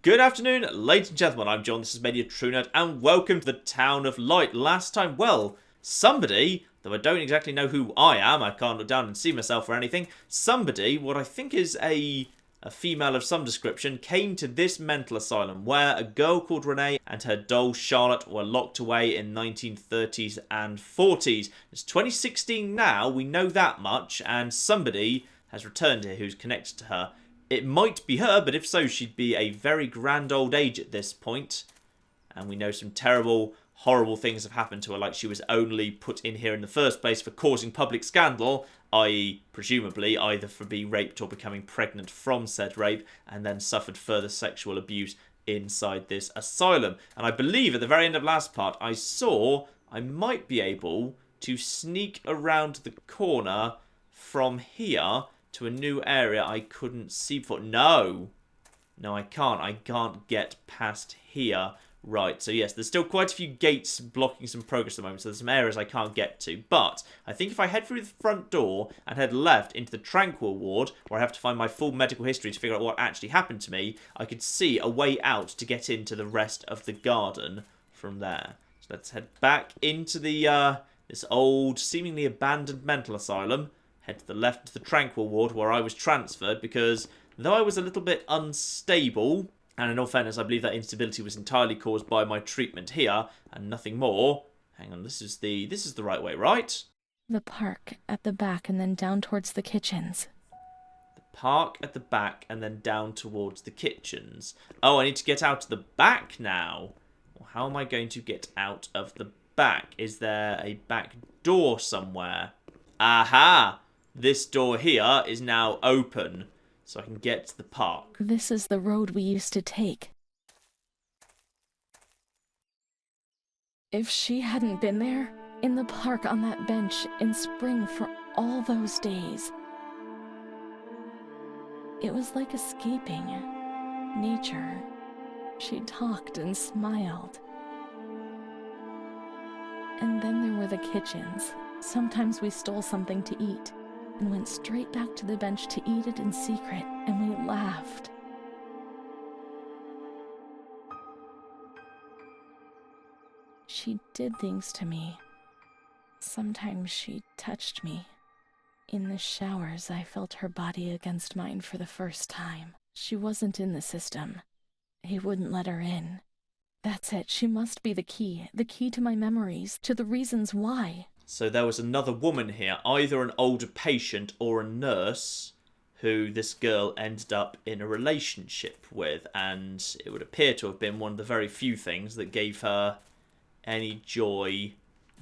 Good afternoon, ladies and gentlemen. I'm John, this is Media True Nerd, and welcome to the Town of Light. Last time, well, somebody, though I don't exactly know who I am, I can't look down and see myself or anything, somebody, what I think is a female of some description, came to this mental asylum where a girl called Renee and her doll Charlotte were locked away in 1930s and 40s. It's 2016 now, we know that much, and somebody has returned here who's connected to her. It might be her, but if so, she'd be a very grand old age at this point. And we know some terrible, horrible things have happened to her, like she was only put in here in the first place for causing public scandal, i.e. presumably either for being raped or becoming pregnant from said rape, and then suffered further sexual abuse inside this asylum. And I believe at the very end of last part, I saw I might be able to sneak around the corner from here to a new area I couldn't see before. No, I can't. I can't get past here. Right, so yes, there's still quite a few gates blocking some progress at the moment, so there's some areas I can't get to. But I think if I head through the front door and head left into the Tranquil ward, where I have to find my full medical history to figure out what actually happened to me, I could see a way out to get into the rest of the garden from there. So let's head back into the this old, seemingly abandoned mental asylum. Head to the left to the Tranquil ward where I was transferred because though I was a little bit unstable, and in all fairness I believe that instability was entirely caused by my treatment here and nothing more. Hang on, this is the right way, right? The park at the back and then down towards the kitchens. The park at the back and then down towards the kitchens. Oh, I need to get out of the back now. Well, how am I going to get out of the back? Is there a back door somewhere? Aha! This door here is now open, so I can get to the park. This is the road we used to take. If she hadn't been there, in the park on that bench in spring for all those days, it was like escaping nature. She talked and smiled. And then there were the kitchens. Sometimes we stole something to eat and went straight back to the bench to eat it in secret, and we laughed. She did things to me. Sometimes she touched me. In the showers, I felt her body against mine for the first time. She wasn't in the system. He wouldn't let her in. That's it, she must be the key to my memories, to the reasons why. So there was another woman here, either an older patient or a nurse, who this girl ended up in a relationship with, and it would appear to have been one of the very few things that gave her any joy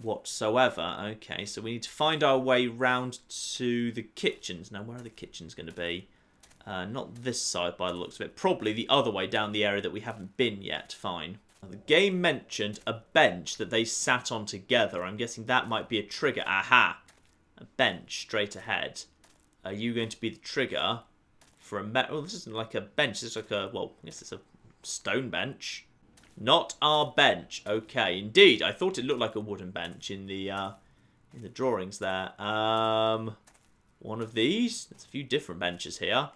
whatsoever. Okay, so we need to find our way round to the kitchens. Now, where are the kitchens going to be? Not this side by the looks of it. Probably the other way down the area that we haven't been yet. Fine. The game mentioned a bench that they sat on together. I'm guessing that might be a trigger. Aha! A bench straight ahead. Are you going to be the trigger for a metal? Oh, this isn't like a bench. This is like a, well, I guess it's a stone bench. Not our bench. Okay, indeed. I thought it looked like a wooden bench in the drawings there. One of these. There's a few different benches here.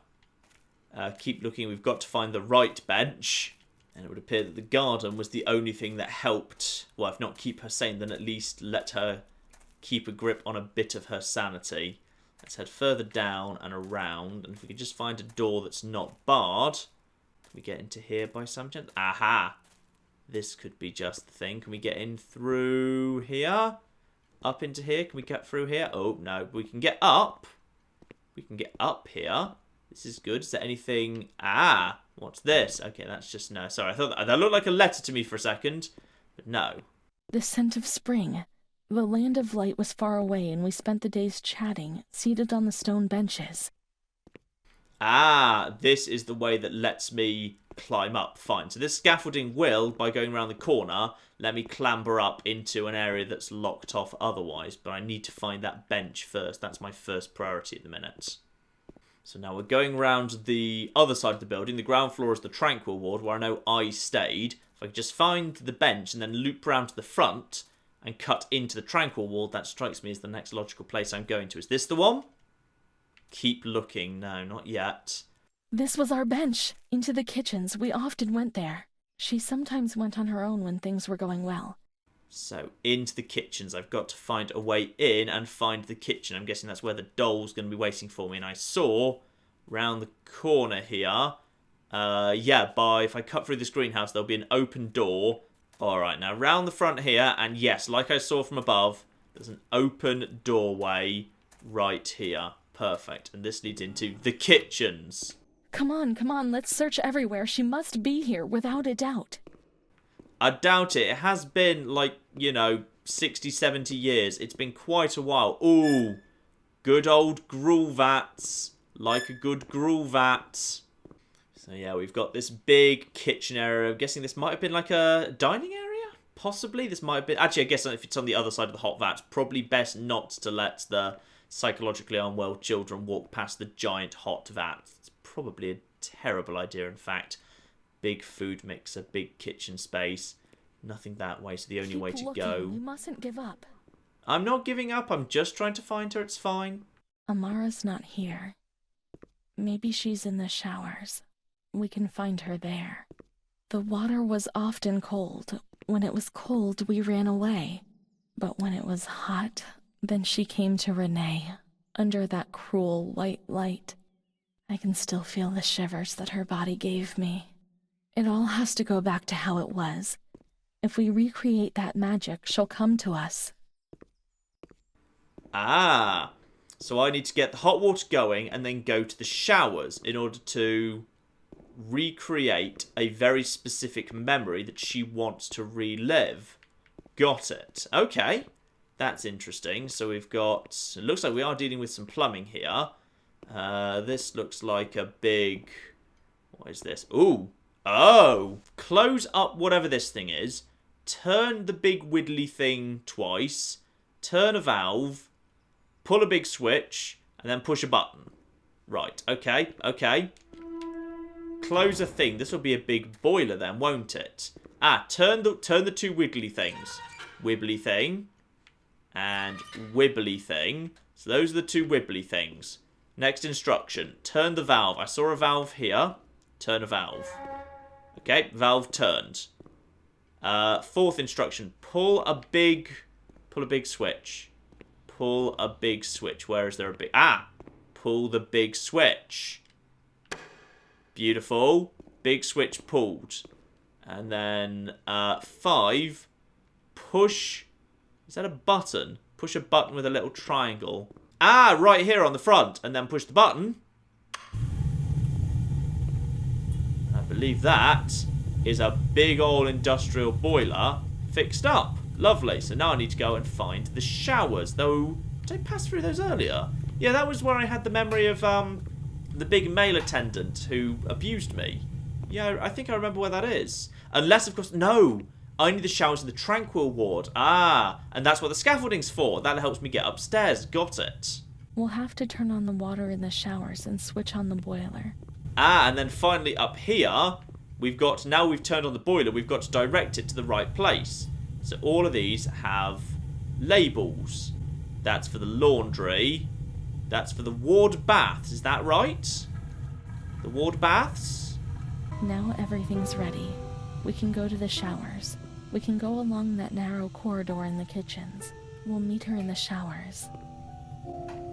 Keep looking. We've got to find the right bench. And it would appear that the garden was the only thing that helped, well, if not keep her sane, then at least let her keep a grip on a bit of her sanity. Let's head further down and around. And if we could just find a door that's not barred. Can we get into here by some chance? Aha! This could be just the thing. Can we get in through here? Up into here? Can we get through here? Oh, no. We can get up. We can get up here. This is good. Is there anything... Ah! What's this? Okay, that's just... No, sorry. I thought that looked like a letter to me for a second. But no. The scent of spring. The land of light was far away, and we spent the days chatting, seated on the stone benches. Ah, this is the way that lets me climb up. Fine. So this scaffolding will, by going around the corner, let me clamber up into an area that's locked off otherwise. But I need to find that bench first. That's my first priority at the minute. So now we're going round the other side of the building. The ground floor is the Tranquil ward, where I know I stayed. If I could just find the bench and then loop round to the front and cut into the Tranquil ward, that strikes me as the next logical place I'm going to. Is this the one? Keep looking. No, not yet. This was our bench. Into the kitchens. We often went there. She sometimes went on her own when things were going well. So, into the kitchens. I've got to find a way in and find the kitchen. I'm guessing that's where the doll's going to be waiting for me. And I saw, round the corner here, if I cut through this greenhouse, there'll be an open door. Alright, now round the front here, and yes, like I saw from above, there's an open doorway right here. Perfect. And this leads into the kitchens. Come on, let's search everywhere. She must be here, without a doubt. I doubt it. It has been, 60, 70 years. It's been quite a while. Ooh, good old gruel vats. Like a good gruel vat. So, yeah, we've got this big kitchen area. I'm guessing this might have been like a dining area? Possibly. This might have been... Actually, I guess if it's on the other side of the hot vat, probably best not to let the psychologically unwell children walk past the giant hot vat. It's probably a terrible idea, in fact. Big food mixer, big kitchen space. Nothing that way, so the only way to go... You mustn't give up. I'm not giving up. I'm just trying to find her. It's fine. Amara's not here. Maybe she's in the showers. We can find her there. The water was often cold. When it was cold, we ran away. But when it was hot, then she came to Renee, under that cruel white light. I can still feel the shivers that her body gave me. It all has to go back to how it was. If we recreate that magic, she'll come to us. Ah, so I need to get the hot water going and then go to the showers in order to recreate a very specific memory that she wants to relive. Got it. Okay, that's interesting. So we've got... It looks like we are dealing with some plumbing here. This looks like a big... What is this? Ooh. Oh! Close up whatever this thing is. Turn the big widdly thing twice. Turn a valve. Pull a big switch. And then push a button. Right. Okay. Okay. Close a thing. This will be a big boiler then, won't it? Ah, turn the two wiggly things. Wibbly thing. And wibbly thing. So those are the two wibbly things. Next instruction. Turn the valve. I saw a valve here. Turn a valve. Okay, valve turned. Fourth instruction. Pull a big switch. Pull a big switch. Where is there a big... Ah! Pull the big switch. Beautiful. Big switch pulled. And then 5. Push... Is that a button? Push a button with a little triangle. Ah, right here on the front. And then push the button. I believe that is a big old industrial boiler fixed up. Lovely. So now I need to go and find the showers. Though, did I pass through those earlier? Yeah, that was where I had the memory of the big male attendant who abused me. Yeah, I think I remember where that is. Unless, of course... No! I need the showers in the tranquil ward. Ah, and that's what the scaffolding's for. That helps me get upstairs. Got it. We'll have to turn on the water in the showers and switch on the boiler. Ah, and then finally up here, we've turned on the boiler, we've got to direct it to the right place. So all of these have labels. That's for the laundry. That's for the ward baths. Is that right? The ward baths? Now everything's ready. We can go to the showers. We can go along that narrow corridor in the kitchens. We'll meet her in the showers.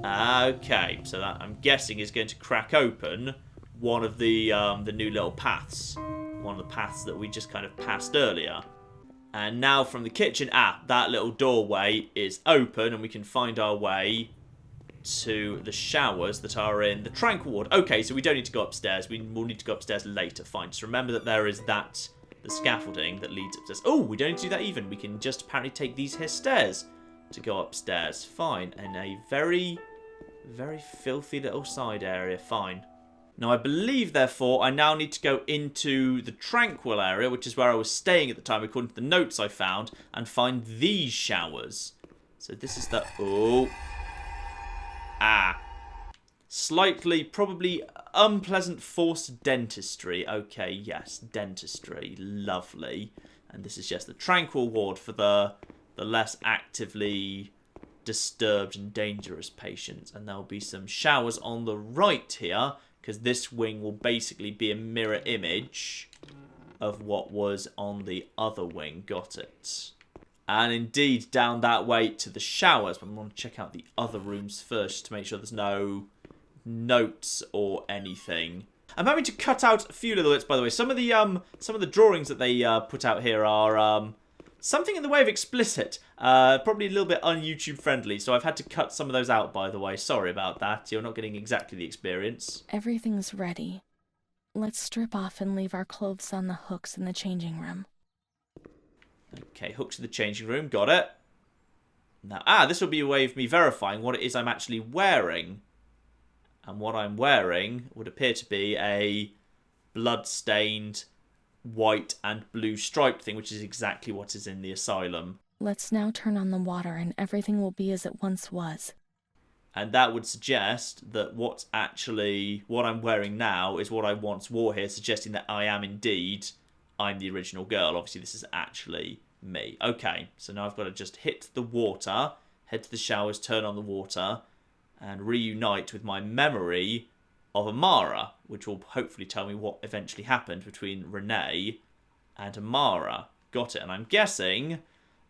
Okay, so that, I'm guessing, is going to crack open one of the new little paths. One of the paths that we just kind of passed earlier. And now from the kitchen, that little doorway is open and we can find our way to the showers that are in the tranquil ward. Okay, so we don't need to go upstairs. We will need to go upstairs later. Fine. Just remember that there is the scaffolding that leads upstairs. Oh, we don't need to do that even. We can just apparently take these here stairs to go upstairs. Fine. In a very, very filthy little side area. Fine. Now, I believe, therefore, I now need to go into the tranquil area, which is where I was staying at the time, according to the notes I found, and find these showers. So this is the... Oh. Slightly, probably unpleasant forced dentistry. Okay, yes, dentistry. Lovely. And this is just the tranquil ward for the less actively disturbed and dangerous patients. And there'll be some showers on the right here, because this wing will basically be a mirror image of what was on the other wing. Got it. And indeed, down that way to the showers. But I'm going to check out the other rooms first to make sure there's no notes or anything. I'm having to cut out a few little bits, by the way. Some of the drawings that they put out here are something in the way of explicit. Probably a little bit un-YouTube friendly, so I've had to cut some of those out, by the way. Sorry about that. You're not getting exactly the experience. Everything's ready. Let's strip off and leave our clothes on the hooks in the changing room. Okay, hooks in the changing room. Got it. Now, this will be a way of me verifying what it is I'm actually wearing. And what I'm wearing would appear to be a blood-stained white and blue striped thing, which is exactly what is in the asylum. Let's now turn on the water and everything will be as it once was. And that would suggest that what I'm wearing now is what I once wore here, suggesting that I'm the original girl. Obviously, this is actually me. Okay, so now I've got to just hit the water, head to the showers, turn on the water, and reunite with my memory of Amara, which will hopefully tell me what eventually happened between Renee and Amara. Got it. And I'm guessing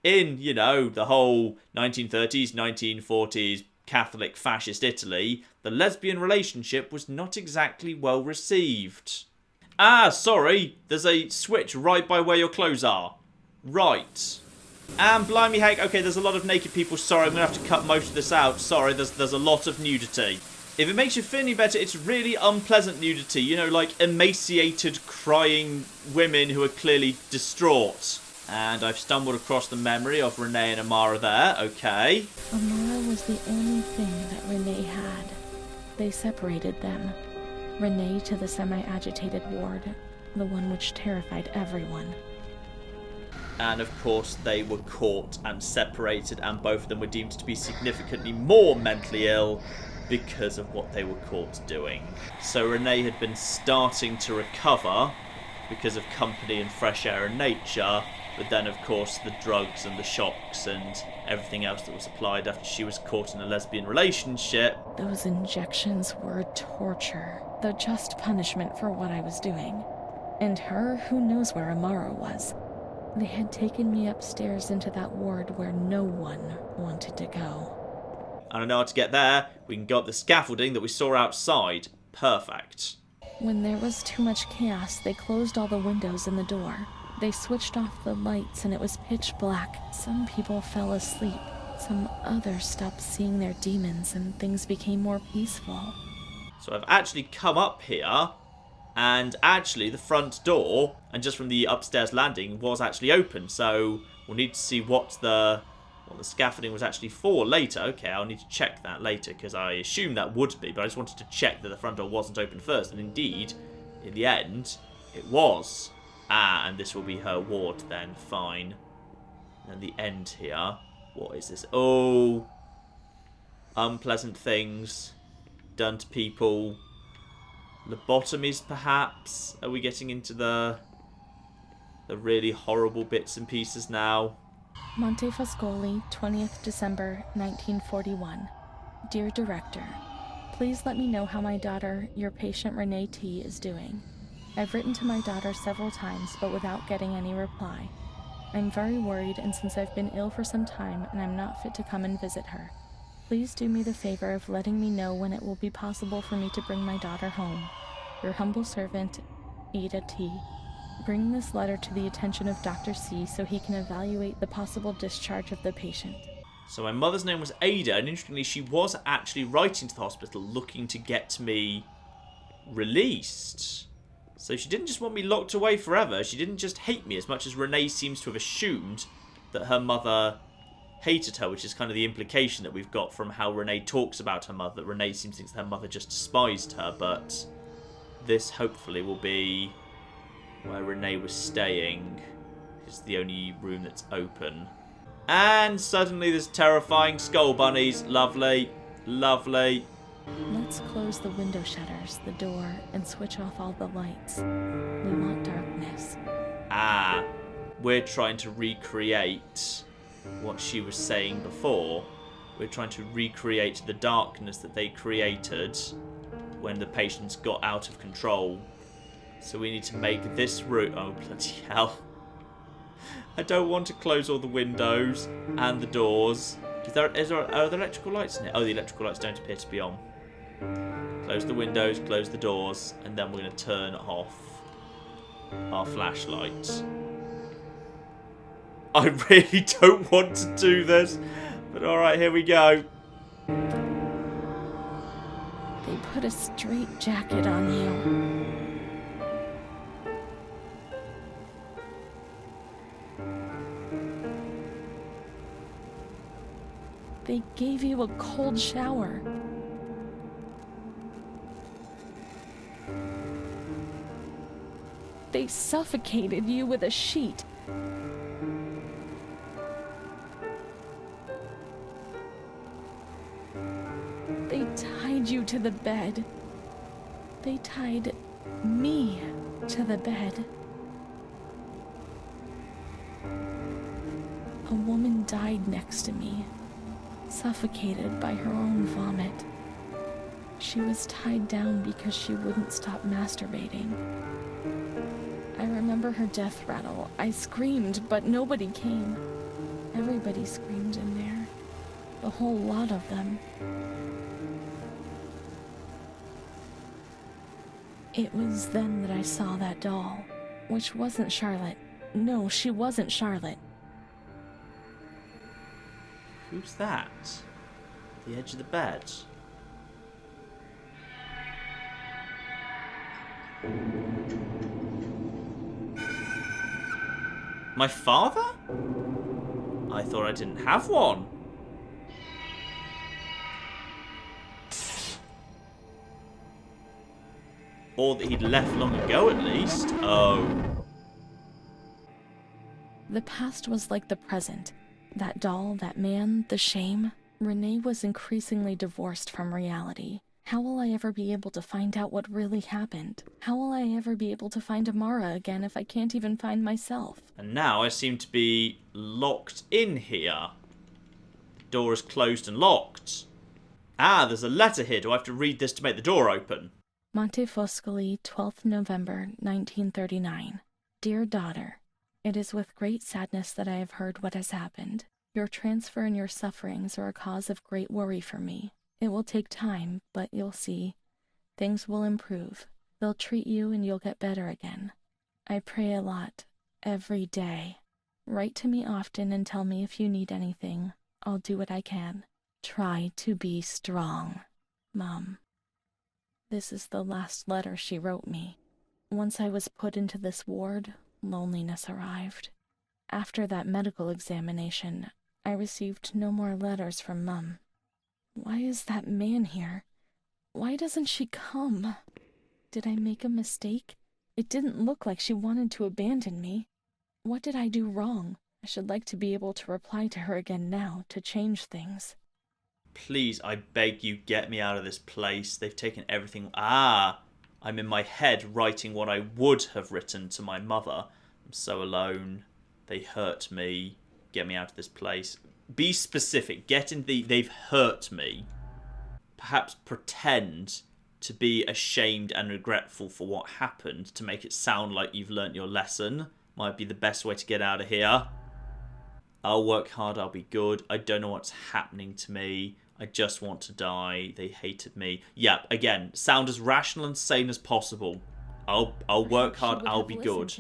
in, the whole 1930s, 1940s, Catholic fascist Italy, the lesbian relationship was not exactly well received. Sorry, there's a switch right by where your clothes are. Right. And blimey heck, okay, there's a lot of naked people. Sorry, I'm going to have to cut most of this out. Sorry, there's a lot of nudity. If it makes you feel any better, it's really unpleasant nudity. Like emaciated, crying women who are clearly distraught. And I've stumbled across the memory of Renee and Amara there. Okay. Amara was the only thing that Renee had. They separated them. Renee to the semi-agitated ward, the one which terrified everyone. And of course they were caught and separated, and both of them were deemed to be significantly more mentally ill because of what they were caught doing. So Renee had been starting to recover because of company and fresh air and nature, but then of course the drugs and the shocks and everything else that was applied after she was caught in a lesbian relationship. Those injections were torture, the just punishment for what I was doing. And her, who knows where Amara was. They had taken me upstairs into that ward where no one wanted to go. And I know how to get there. We can go up the scaffolding that we saw outside. Perfect. When there was too much chaos, they closed all the windows and the door. They switched off the lights and it was pitch black. Some people fell asleep. Some others stopped seeing their demons and things became more peaceful. So I've actually come up here, and actually the front door, and just from the upstairs landing, was actually open. So we'll need to see what the scaffolding was actually for later. Okay, I'll need to check that later, because I assumed that would be, but I just wanted to check that the front door wasn't open first. And indeed, in the end, it was. And this will be her ward then. Fine. And the end here. What is this? Oh. Unpleasant things done to people. Lobotomies, perhaps? Are we getting into the really horrible bits and pieces now? Montefascoli, 20th December, 1941. Dear Director, please let me know how my daughter, your patient Renee T, is doing. I've written to my daughter several times, but without getting any reply. I'm very worried, and since I've been ill for some time and I'm not fit to come and visit her, please do me the favor of letting me know when it will be possible for me to bring my daughter home. Your humble servant, Ada T. Bring this letter to the attention of Dr. C so he can evaluate the possible discharge of the patient. So my mother's name was Ada, and interestingly, she was actually writing to the hospital looking to get me released. So she didn't just want me locked away forever. She didn't just hate me as much as Renee seems to have assumed that her mother hated her, which is kind of the implication that we've got from how Renee talks about her mother. Renee seems to think that her mother just despised her, but this hopefully will be where Renee was staying. It's the only room that's open. And suddenly there's terrifying skull bunnies. Lovely. Lovely. Let's close the window shutters, the door, and switch off all the lights. We want darkness. We're trying to recreate what she was saying before. We're trying to recreate the darkness that they created when the patients got out of control. So we need to make this room... Oh, bloody hell. I don't want to close all the windows and the doors. Are there electrical lights in here? Oh, the electrical lights don't appear to be on. Close the windows, close the doors, and then we're going to turn off our flashlights. I really don't want to do this, but alright, here we go. They put a straight jacket on you. They gave you a cold shower. They suffocated you with a sheet. They tied you to the bed. They tied me to the bed. A woman died next to me, suffocated by her own vomit. She was tied down because she wouldn't stop masturbating. I remember her death rattle. I screamed, but nobody came. Everybody screamed in there. The whole lot of them. It was then that I saw that doll, which wasn't Charlotte. No, she wasn't Charlotte. Who's that? The edge of the bed. My father? I thought I didn't have one. Or that he'd left long ago, at least. Oh. The past was like the present. That doll, that man, the shame. Renee was increasingly divorced from reality. How will I ever be able to find out what really happened? How will I ever be able to find Amara again if I can't even find myself? And now I seem to be locked in here. The door is closed and locked. Ah, there's a letter here. Do I have to read this to make the door open? Monte Foscoli, 12th November, 1939. Dear daughter, it is with great sadness that I have heard what has happened. Your transfer and your sufferings are a cause of great worry for me. It will take time, but you'll see. Things will improve. They'll treat you and you'll get better again. I pray a lot, every day. Write to me often and tell me if you need anything. I'll do what I can. Try to be strong, Mom. This is the last letter she wrote me. Once I was put into this ward, loneliness arrived. After that medical examination, I received no more letters from Mum. Why is that man here? Why doesn't she come? Did I make a mistake? It didn't look like she wanted to abandon me. What did I do wrong? I should like to be able to reply to her again now, to change things. Please, I beg you, get me out of this place. They've taken everything. Ah, I'm in my head writing what I would have written to my mother. I'm so alone. They hurt me. Get me out of this place. Be specific. Get in the... They've hurt me. Perhaps pretend to be ashamed and regretful for what happened to make it sound like you've learnt your lesson. Might be the best way to get out of here. I'll work hard. I'll be good. I don't know what's happening to me. I just want to die. They hated me. Yeah, again, sound as rational and sane as possible. I'll work hard. I'll be good.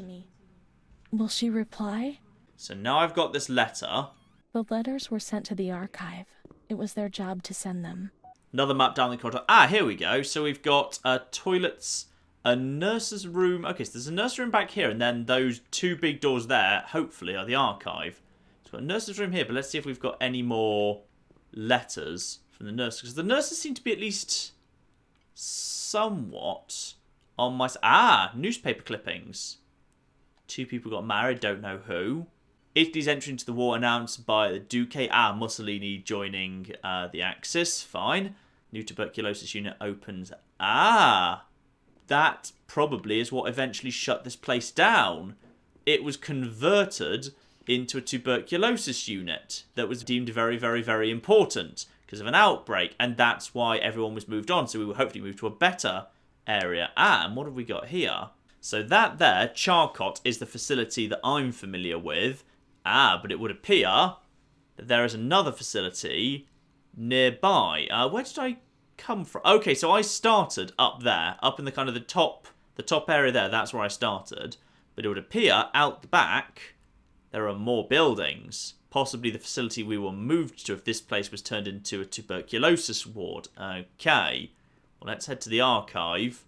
Will she reply? So now I've got this letter. The letters were sent to the archive. It was their job to send them. Another map down the corridor. Ah, here we go. So we've got toilets, a nurse's room. Okay, so there's a nurse's room back here, and then those two big doors there, hopefully, are the archive. So we've got a nurse's room here, but let's see if we've got any more letters from the nurses. Because the nurses seem to be at least somewhat on my... Ah, newspaper clippings. 2 people got married, don't know who. Italy's entry into the war announced by the Duque. Ah, Mussolini joining the Axis. Fine. New tuberculosis unit opens. Ah, that probably is what eventually shut this place down. It was converted into a tuberculosis unit that was deemed very, very, very important. because of an outbreak, and that's why everyone was moved on. So we will hopefully move to a better area. And what have we got here? So that there, Charcot, is the facility that I'm familiar with. But it would appear that there is another facility nearby. Where did I come from? Okay, so I started up there, up in the kind of the top area there. That's where I started. But it would appear out the back there are more buildings. Possibly the facility we were moved to if this place was turned into a tuberculosis ward. Okay. Well, let's head to the archive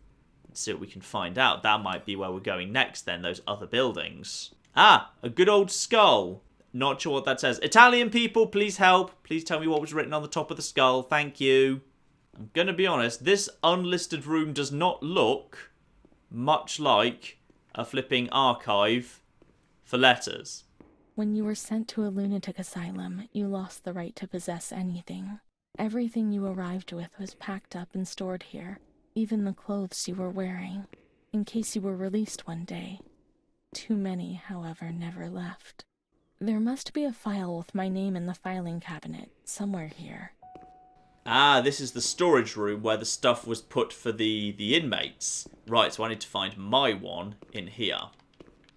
and see what we can find out. That might be where we're going next then, those other buildings. A good old skull. Not sure what that says. Italian people, please help. Please tell me what was written on the top of the skull. Thank you. I'm going to be honest, this unlisted room does not look much like a flipping archive for letters. When you were sent to a lunatic asylum, you lost the right to possess anything. Everything you arrived with was packed up and stored here, even the clothes you were wearing, in case you were released one day. Too many, however, never left. There must be a file with my name in the filing cabinet, somewhere here. This is the storage room where the stuff was put for the inmates. Right, so I need to find my one in here.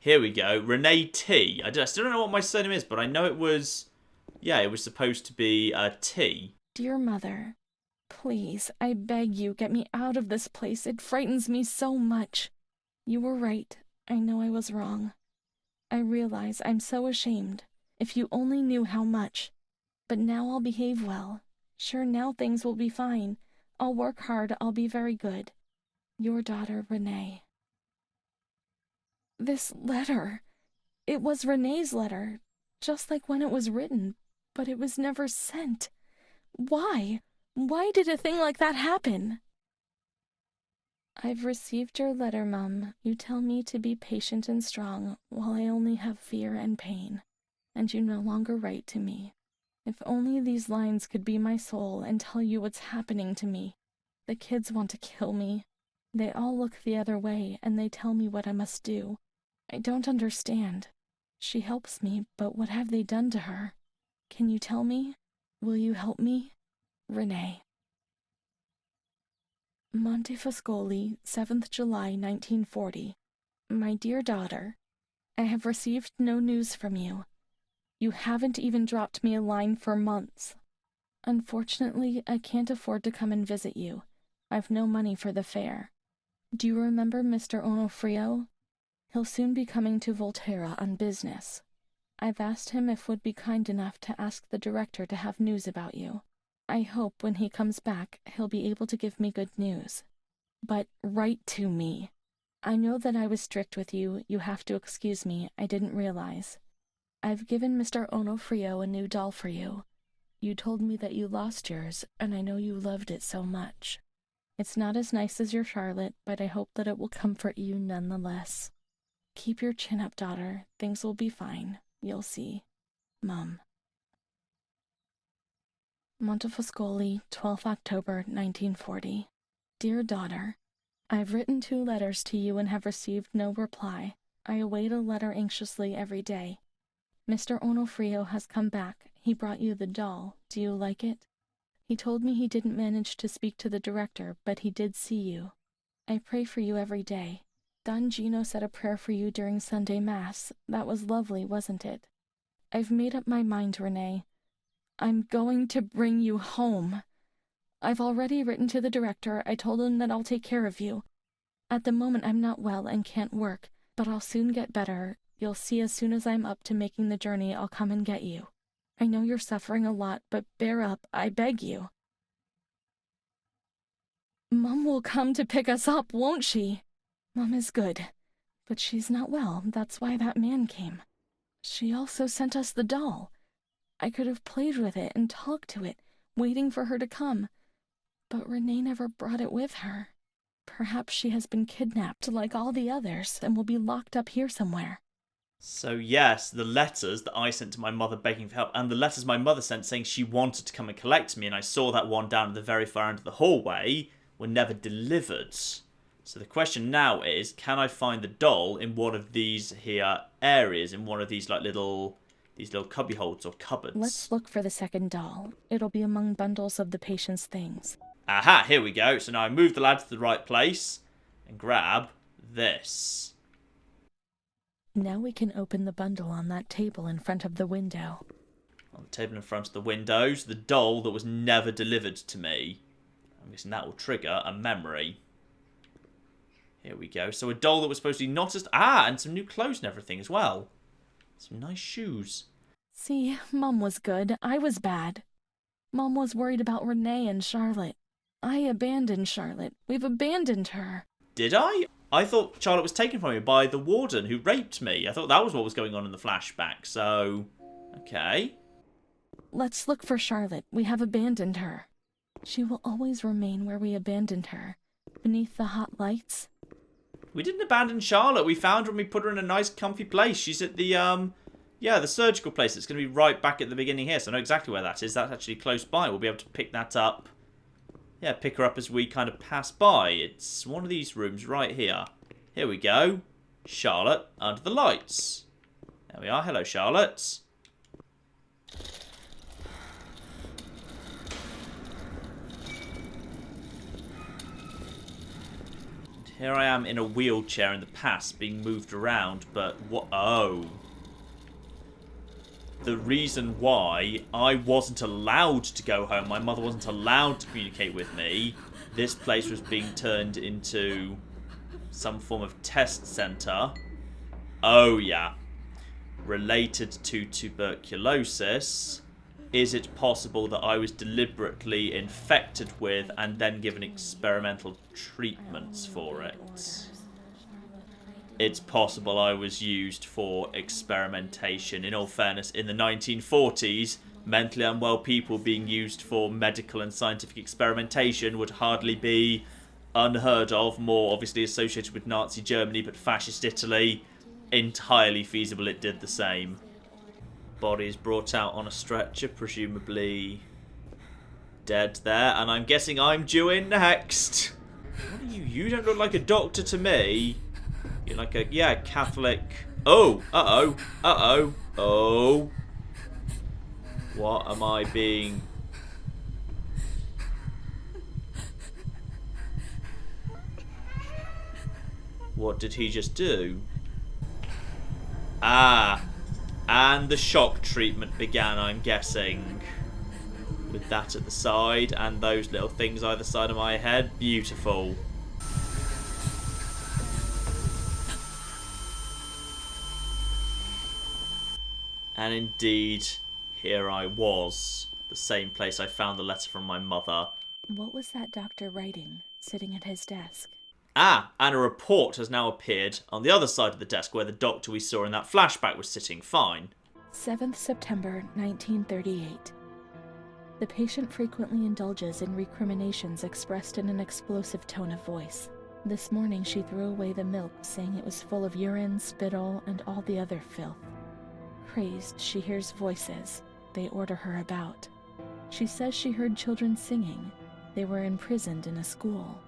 Here we go. Renee T. I still don't know what my surname is, but I know it was... Yeah, it was supposed to be T. Dear Mother, please, I beg you, get me out of this place. It frightens me so much. You were right. I know I was wrong. I realize I'm so ashamed. If you only knew how much. But now I'll behave well. Sure, now things will be fine. I'll work hard. I'll be very good. Your daughter, Renee. This letter. It was Renee's letter, just like when it was written, but it was never sent. Why? Why did a thing like that happen? I've received your letter, Mum. You tell me to be patient and strong, while I only have fear and pain, and you no longer write to me. If only these lines could be my soul and tell you what's happening to me. The kids want to kill me. They all look the other way, and they tell me what I must do. I don't understand. She helps me, but what have they done to her? Can you tell me? Will you help me? Renee. Montefascoli, 7th July, 1940. My dear daughter, I have received no news from you. You haven't even dropped me a line for months. Unfortunately, I can't afford to come and visit you. I've no money for the fare. Do you remember Mr. Onofrio? He'll soon be coming to Volterra on business. I've asked him if would be kind enough to ask the director to have news about you. I hope when he comes back, he'll be able to give me good news. But write to me. I know that I was strict with you. You have to excuse me. I didn't realize. I've given Mr. Onofrio a new doll for you. You told me that you lost yours, and I know you loved it so much. It's not as nice as your Charlotte, but I hope that it will comfort you nonetheless. Keep your chin up, daughter. Things will be fine. You'll see. Mum. Montefascoli, 12th October, 1940. Dear daughter, I've written 2 letters to you and have received no reply. I await a letter anxiously every day. Mr. Onofrio has come back. He brought you the doll. Do you like it? He told me he didn't manage to speak to the director, but he did see you. I pray for you every day. Don Gino said a prayer for you during Sunday Mass. That was lovely, wasn't it? I've made up my mind, Renee. I'm going to bring you home. I've already written to the director. I told him that I'll take care of you. At the moment I'm not well and can't work, but I'll soon get better. You'll see as soon as I'm up to making the journey, I'll come and get you. I know you're suffering a lot, but bear up, I beg you. Mum will come to pick us up, won't she? Mum is good, but she's not well. That's why that man came. She also sent us the doll. I could have played with it and talked to it, waiting for her to come. But Renee never brought it with her. Perhaps she has been kidnapped like all the others and will be locked up here somewhere. So yes, the letters that I sent to my mother begging for help, and the letters my mother sent saying she wanted to come and collect me, and I saw that one down at the very far end of the hallway, were never delivered. So the question now is, can I find the doll in one of these here areas, in one of these like little these little cubby holes or cupboards. Let's look for the second doll. It'll be among bundles of the patient's things. Aha, here we go. So now I move the lad to the right place and grab this. Now we can open the bundle on that table in front of the window. On the table in front of the windows, the doll that was never delivered to me. I'm guessing that will trigger a memory. Here we go. So a doll that was supposed to be not just... and some new clothes and everything as well. Some nice shoes. See, Mom was good. I was bad. Mom was worried about Renee and Charlotte. I abandoned Charlotte. We've abandoned her. Did I? I thought Charlotte was taken from me by the warden who raped me. I thought that was what was going on in the flashback, so... Okay. Let's look for Charlotte. We have abandoned her. She will always remain where we abandoned her. Beneath the hot lights. We didn't abandon Charlotte. We found her and we put her in a nice comfy place. She's at the, the surgical place. It's going to be right back at the beginning here, so I know exactly where that is. That's actually close by. We'll be able to pick that up. Yeah, pick her up as we kind of pass by. It's one of these rooms right here. Here we go. Charlotte under the lights. There we are. Hello, Charlotte. And here I am in a wheelchair in the past being moved around, but what? Oh. The reason why I wasn't allowed to go home, my mother wasn't allowed to communicate with me, this place was being turned into some form of test centre. Oh yeah. Related to tuberculosis, is it possible that I was deliberately infected with and then given experimental treatments for it? It's possible I was used for experimentation. In all fairness, in the 1940s, mentally unwell people being used for medical and scientific experimentation would hardly be unheard of. More obviously associated with Nazi Germany, but fascist Italy, entirely feasible it did the same. Body is brought out on a stretcher, presumably dead there, and I'm guessing I'm due in next. What are you? You don't look like a doctor to me. You're like a, Catholic. Oh, oh. What am I being? What did he just do? And the shock treatment began, I'm guessing. With that at the side, and those little things either side of my head. Beautiful. And indeed, here I was. The same place I found the letter from my mother. What was that doctor writing, sitting at his desk? And a report has now appeared on the other side of the desk where the doctor we saw in that flashback was sitting fine. 7th September, 1938. The patient frequently indulges in recriminations expressed in an explosive tone of voice. This morning she threw away the milk, saying it was full of urine, spittle, and all the other filth. Crazed, she hears voices. They order her about. She says she heard children singing. They were imprisoned in a school.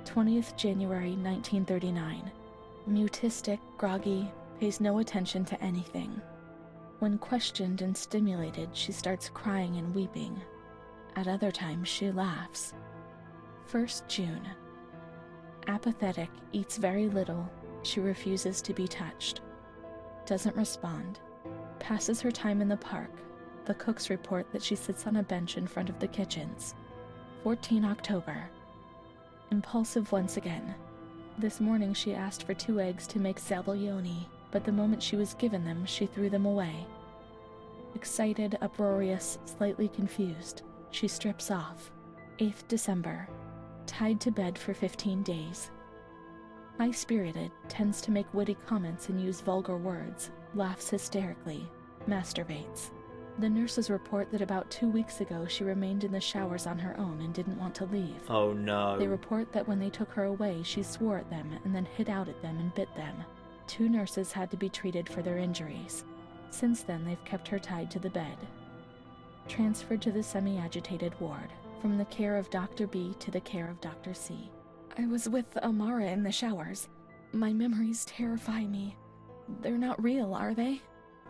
20th January 1939. Mutistic, groggy, pays no attention to anything. When questioned and stimulated, she starts crying and weeping. At other times, she laughs. 1st June. Apathetic, eats very little. She refuses to be touched. Doesn't respond. Passes her time in the park. The cooks report that she sits on a bench in front of the kitchens. 14 October. Impulsive once again. This morning she asked for 2 eggs to make zabaione, but the moment she was given them, she threw them away. Excited, uproarious, slightly confused, she strips off. 8th December. Tied to bed for 15 days. High-spirited, tends to make witty comments and use vulgar words, laughs hysterically, masturbates. The nurses report that about 2 weeks ago she remained in the showers on her own and didn't want to leave. Oh no. They report that when they took her away, she swore at them and then hit out at them and bit them. 2 nurses had to be treated for their injuries. Since then, they've kept her tied to the bed. Transferred to the semi-agitated ward, from the care of Dr. B to the care of Dr. C. I was with Amara in the showers. My memories terrify me. They're not real, are they?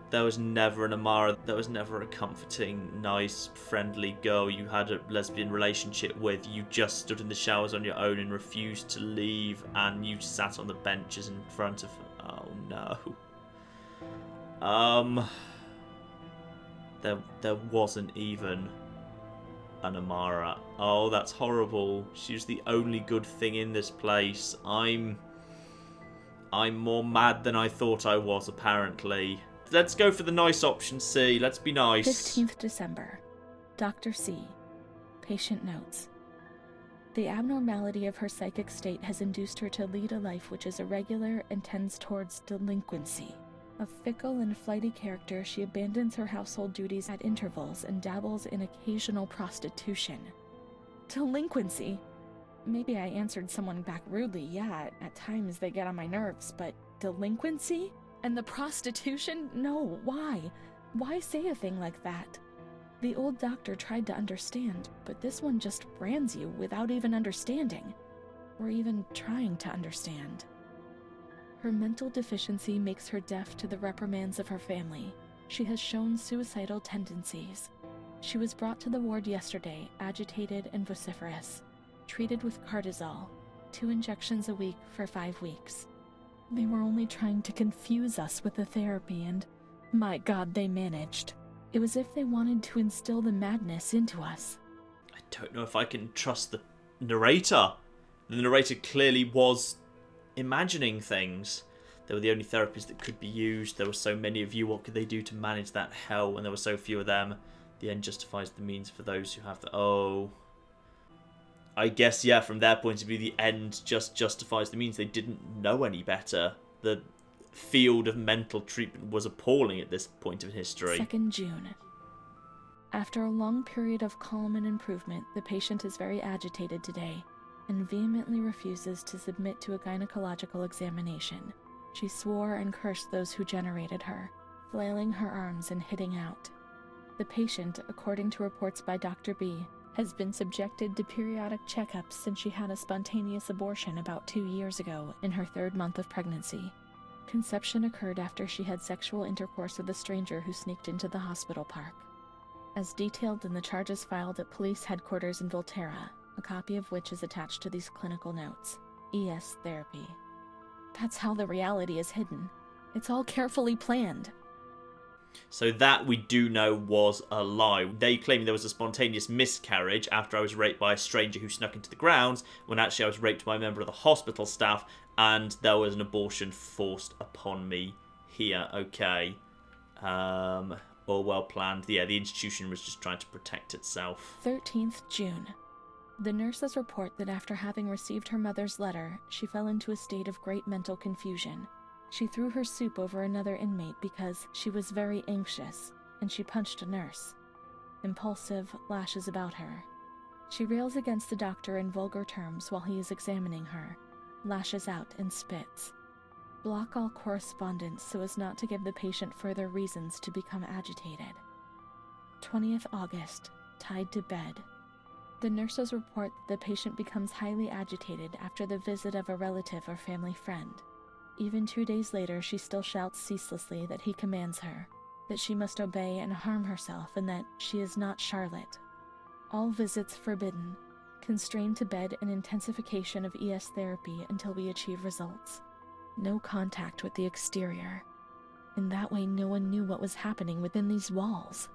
There was never an Amara. There was never a comforting, nice, friendly girl you had a lesbian relationship with. You just stood in the showers on your own and refused to leave, and you sat on the benches in front of... Oh, no. There wasn't even an Amara. Oh, that's horrible. She was the only good thing in this place. I'm more mad than I thought I was, apparently. Let's go for the nice option C. Let's be nice. 15th December. Dr. C. Patient notes. The abnormality of her psychic state has induced her to lead a life which is irregular and tends towards delinquency. A fickle and flighty character, she abandons her household duties at intervals and dabbles in occasional prostitution. Delinquency? Maybe I answered someone back rudely. Yeah, at times they get on my nerves, but delinquency? And the prostitution? No, why? Why say a thing like that? The old doctor tried to understand, but this one just brands you without even understanding, or even trying to understand. Her mental deficiency makes her deaf to the reprimands of her family. She has shown suicidal tendencies. She was brought to the ward yesterday, agitated and vociferous, treated with cortisol, 2 injections a week for 5 weeks. They were only trying to confuse us with the therapy, and my God, they managed. It was as if they wanted to instill the madness into us. I don't know if I can trust the narrator. The narrator clearly was imagining things. They were the only therapies that could be used. There were so many of you. What could they do to manage that hell when there were so few of them? The end justifies the means for those who have the... Oh... I guess, yeah, from their point of view, the end just justifies the means. They didn't know any better. The field of mental treatment was appalling at this point of history. 2nd June. After a long period of calm and improvement, the patient is very agitated today and vehemently refuses to submit to a gynecological examination. She swore and cursed those who generated her, flailing her arms and hitting out. The patient, according to reports by Dr. B, has been subjected to periodic checkups since she had a spontaneous abortion about 2 years ago in her 3rd month of pregnancy. Conception occurred after she had sexual intercourse with a stranger who sneaked into the hospital park. As detailed in the charges filed at police headquarters in Volterra, a copy of which is attached to these clinical notes. ES therapy. That's how the reality is hidden. It's all carefully planned. So that we do know was a lie. They claim there was a spontaneous miscarriage after I was raped by a stranger who snuck into the grounds, when actually I was raped by a member of the hospital staff, and there was an abortion forced upon me here. Okay. All well planned. Yeah, the institution was just trying to protect itself. 13th June. The nurses report that after having received her mother's letter, she fell into a state of great mental confusion. She threw her soup over another inmate because she was very anxious, and she punched a nurse. Impulsive, lashes about her. She rails against the doctor in vulgar terms while he is examining her, lashes out and spits. Block all correspondence so as not to give the patient further reasons to become agitated. 20th August, tied to bed. The nurses report that the patient becomes highly agitated after the visit of a relative or family friend. Even 2 days later, she still shouts ceaselessly that he commands her, that she must obey and harm herself, and that she is not Charlotte. All visits forbidden, constrained to bed and intensification of ES therapy until we achieve results. No contact with the exterior. In that way, no one knew what was happening within these walls.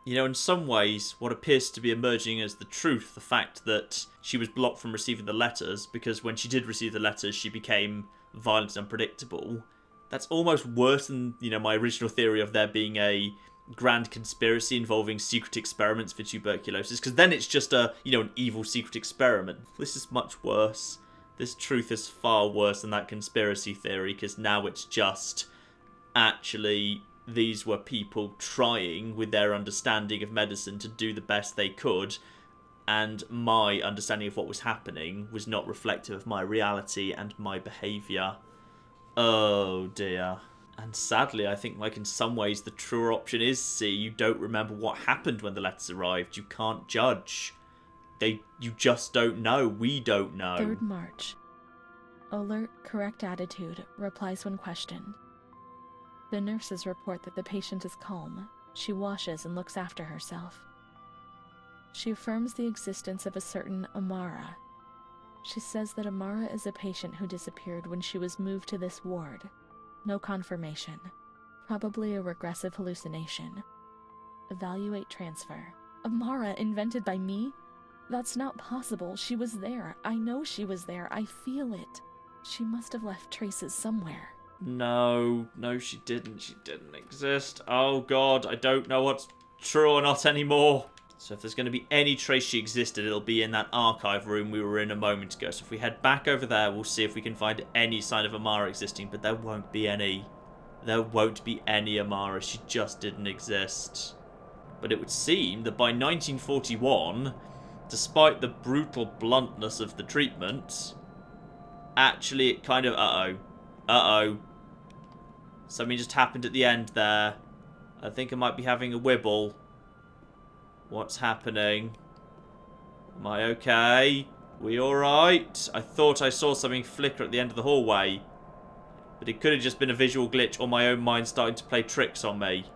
You know, in some ways, what appears to be emerging as the truth, the fact that she was blocked from receiving the letters, because when she did receive the letters, she became violent and unpredictable. That's almost worse than, my original theory of there being a grand conspiracy involving secret experiments for tuberculosis, because then it's just an evil secret experiment. This is much worse. This truth is far worse than that conspiracy theory, because now it's just actually these were people trying with their understanding of medicine to do the best they could, and my understanding of what was happening was not reflective of my reality and my behaviour. Oh dear. And sadly, I think in some ways the truer option is C. You don't remember what happened when the letters arrived. You can't judge. You just don't know. We don't know. 3rd March. Alert, correct attitude, replies when questioned. The nurses report that the patient is calm. She washes and looks after herself. She affirms the existence of a certain Amara. She says that Amara is a patient who disappeared when she was moved to this ward. No confirmation. Probably a regressive hallucination. Evaluate transfer. Amara invented by me? That's not possible. She was there. I know she was there. I feel it. She must have left traces somewhere. No, she didn't. She didn't exist. Oh god, I don't know what's true or not anymore. So if there's going to be any trace she existed, it'll be in that archive room we were in a moment ago. So if we head back over there, we'll see if we can find any sign of Amara existing, but there won't be any. There won't be any Amara. She just didn't exist. But it would seem that by 1941, despite the brutal bluntness of the treatment, actually it kind of... Uh-oh. Something just happened at the end there. I think I might be having a wibble. What's happening? Am I okay? We alright? I thought I saw something flicker at the end of the hallway. But it could have just been a visual glitch or my own mind starting to play tricks on me.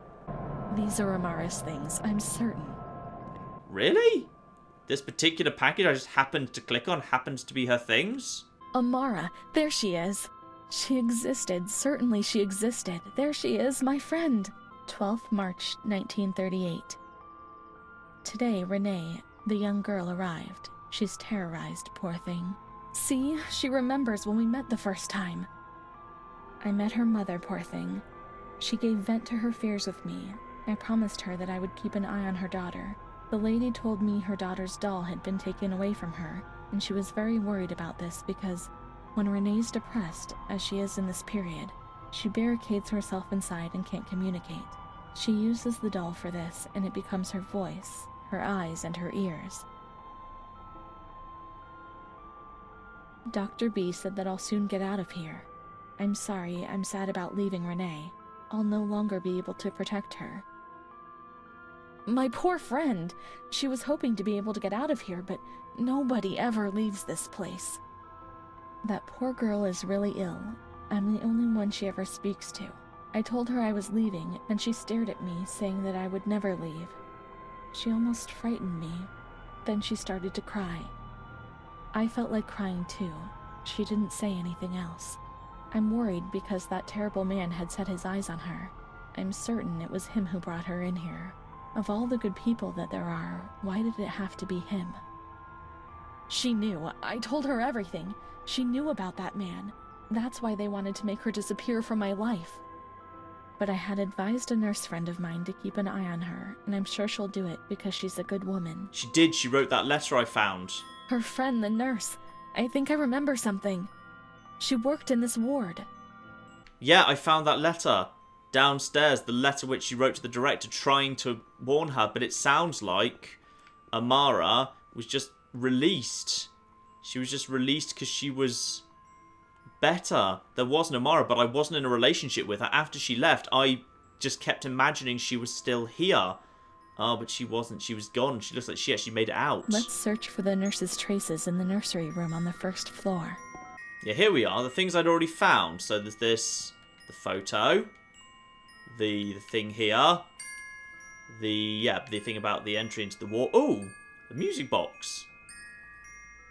These are Amara's things, I'm certain. Really? This particular package I just happened to click on happens to be her things? Amara, there she is. She existed, certainly she existed. There she is, my friend. 12th March, 1938. Today, Renee, the young girl, arrived. She's terrorized, poor thing. See, she remembers when we met the first time. I met her mother, poor thing. She gave vent to her fears with me. I promised her that I would keep an eye on her daughter. The lady told me her daughter's doll had been taken away from her, and she was very worried about this because when Renee's depressed, as she is in this period, she barricades herself inside and can't communicate. She uses the doll for this, and it becomes her voice, her eyes, and her ears. Dr. B said that I'll soon get out of here. I'm sorry, I'm sad about leaving Renee. I'll no longer be able to protect her. My poor friend! She was hoping to be able to get out of here, but nobody ever leaves this place. That poor girl is really ill. I'm the only one she ever speaks to. I told her I was leaving, and she stared at me, saying that I would never leave. She almost frightened me. Then she started to cry. I felt like crying too. She didn't say anything else. I'm worried because that terrible man had set his eyes on her. I'm certain it was him who brought her in here. Of all the good people that there are, why did it have to be him? She knew. I told her everything. She knew about that man. That's why they wanted to make her disappear from my life. But I had advised a nurse friend of mine to keep an eye on her, and I'm sure she'll do it because she's a good woman. She did. She wrote that letter I found. Her friend, the nurse. I think I remember something. She worked in this ward. Yeah, I found that letter downstairs. The letter which she wrote to the director trying to warn her. But it sounds like Amara was just released. She was just released because she was better. There was an Amara, but I wasn't in a relationship with her. After she left, I just kept imagining she was still here. Oh, but she wasn't. She was gone. She looks like she actually made it out. Let's search for the nurse's traces in the nursery room on the first floor. Yeah, here we are. The things I'd already found. So there's this, the photo, the thing here, the thing about the entry into the wall. Oh, the music box.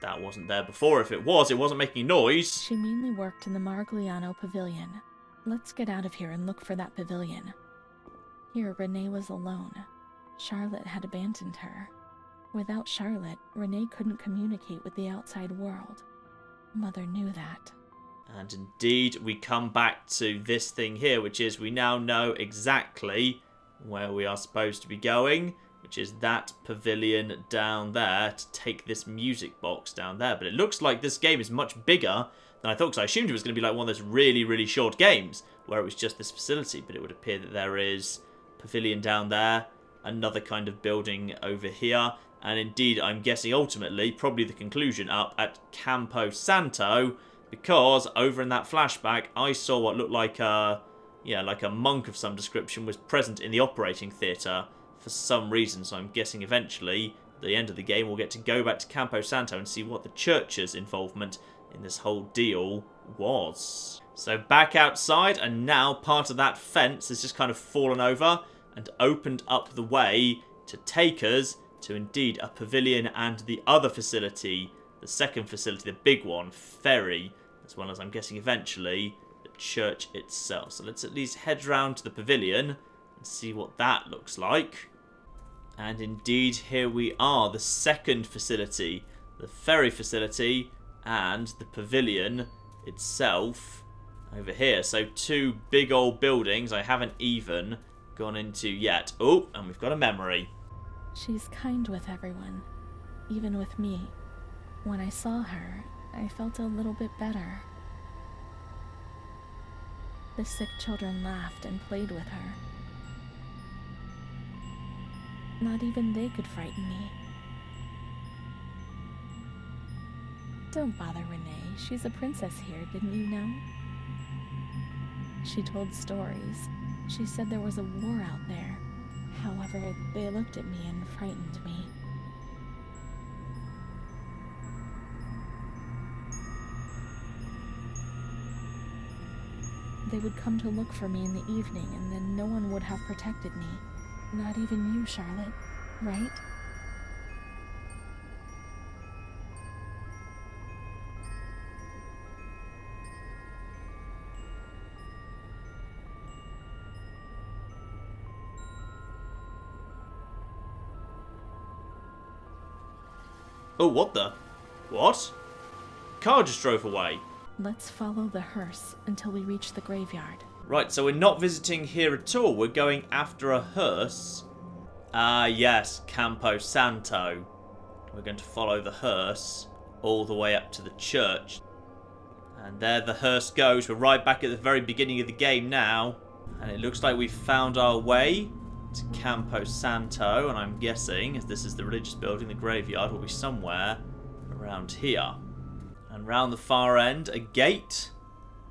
That wasn't there before. If it was, it wasn't making noise. She mainly worked in the Marigliano pavilion. Let's get out of here and look for that pavilion. Here, Renee was alone. Charlotte had abandoned her. Without Charlotte, Renee couldn't communicate with the outside world. Mother knew that. And indeed, we come back to this thing here, which is we now know exactly where we are supposed to be going, which is that pavilion down there to take this music box down there. But it looks like this game is much bigger than I thought, because I assumed it was going to be like one of those really, really short games where it was just this facility. But it would appear that there is a pavilion down there, another kind of building over here, and indeed, I'm guessing ultimately, probably the conclusion up at Campo Santo, because over in that flashback, I saw what looked like a monk of some description was present in the operating theatre for some reason. So I'm guessing eventually, at the end of the game, we'll get to go back to Campo Santo and see what the church's involvement in this whole deal was. So back outside, and now part of that fence has just kind of fallen over and opened up the way to take us to indeed a pavilion and the other facility, the second facility, the big one, Ferry, as well as, I'm guessing eventually, the church itself. So let's at least head round to the pavilion and see what that looks like. And indeed, here we are, the second facility, the Ferry facility and the pavilion itself over here. So two big old buildings I haven't even gone into yet. Oh, and we've got a memory. She's kind with everyone, even with me. When I saw her, I felt a little bit better. The sick children laughed and played with her. Not even they could frighten me. Don't bother Renee, she's a princess here, didn't you know? She told stories. She said there was a war out there. However, they looked at me and frightened me. They would come to look for me in the evening, and then no one would have protected me. Not even you, Charlotte, right? Oh, what the? What? Car just drove away. Let's follow the hearse until we reach the graveyard. Right, so we're not visiting here at all. We're going after a hearse. Ah, yes, Campo Santo. We're going to follow the hearse all the way up to the church. And there the hearse goes. We're right back at the very beginning of the game now. And it looks like we've found our way to Campo Santo. And I'm guessing, as this is the religious building, the graveyard will be somewhere around here. And round the far end, a gate.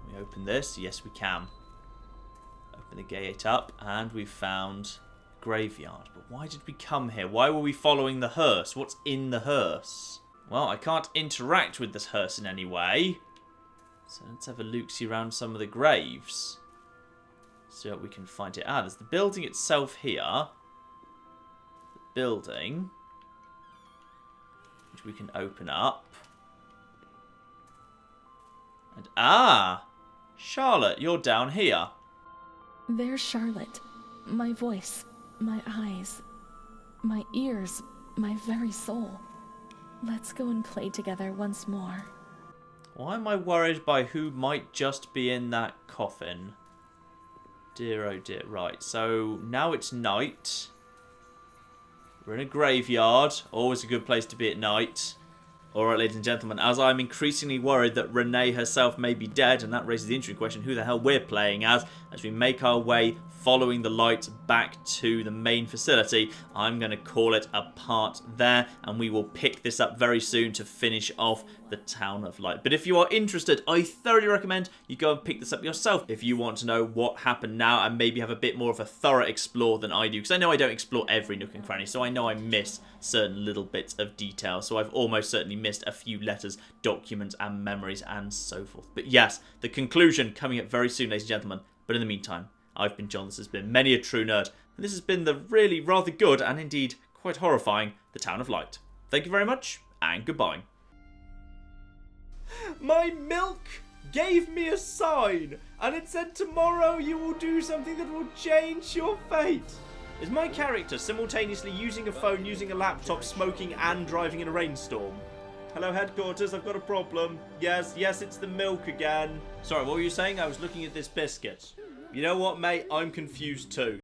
We open this. Yes, we can. Open the gate up, and we've found graveyard. But why did we come here? Why were we following the hearse? What's in the hearse? Well, I can't interact with this hearse in any way. So let's have a look-see around some of the graves. See what we can find here. Ah, there's the building itself here. The building, which we can open up. And Charlotte, you're down here. There's Charlotte. My voice, my eyes, my ears, my very soul. Let's go and play together once more. Why am I worried by who might just be in that coffin? Dear, oh dear. Right, so now it's night. We're in a graveyard. Always a good place to be at night. Alright, ladies and gentlemen, as I'm increasingly worried that Renee herself may be dead, and that raises the interesting question, who the hell we're playing as we make our way following the light back to the main facility, I'm going to call it a part there, and we will pick this up very soon to finish off the Town of Light. But if you are interested, I thoroughly recommend you go and pick this up yourself if you want to know what happened now and maybe have a bit more of a thorough explore than I do, because I know I don't explore every nook and cranny, so I know I miss certain little bits of detail, so I've almost certainly missed a few letters, documents, and memories, and so forth. But yes, the conclusion coming up very soon, ladies and gentlemen. But in the meantime, I've been John, this has been Many a True Nerd, and this has been the really rather good, and indeed quite horrifying, The Town of Light. Thank you very much, and goodbye. My milk gave me a sign, and it said tomorrow you will do something that will change your fate. Is my character simultaneously using a phone, using a laptop, smoking, and driving in a rainstorm? Hello, headquarters, I've got a problem. Yes, it's the milk again. Sorry, what were you saying? I was looking at this biscuit. You know what, mate? I'm confused too.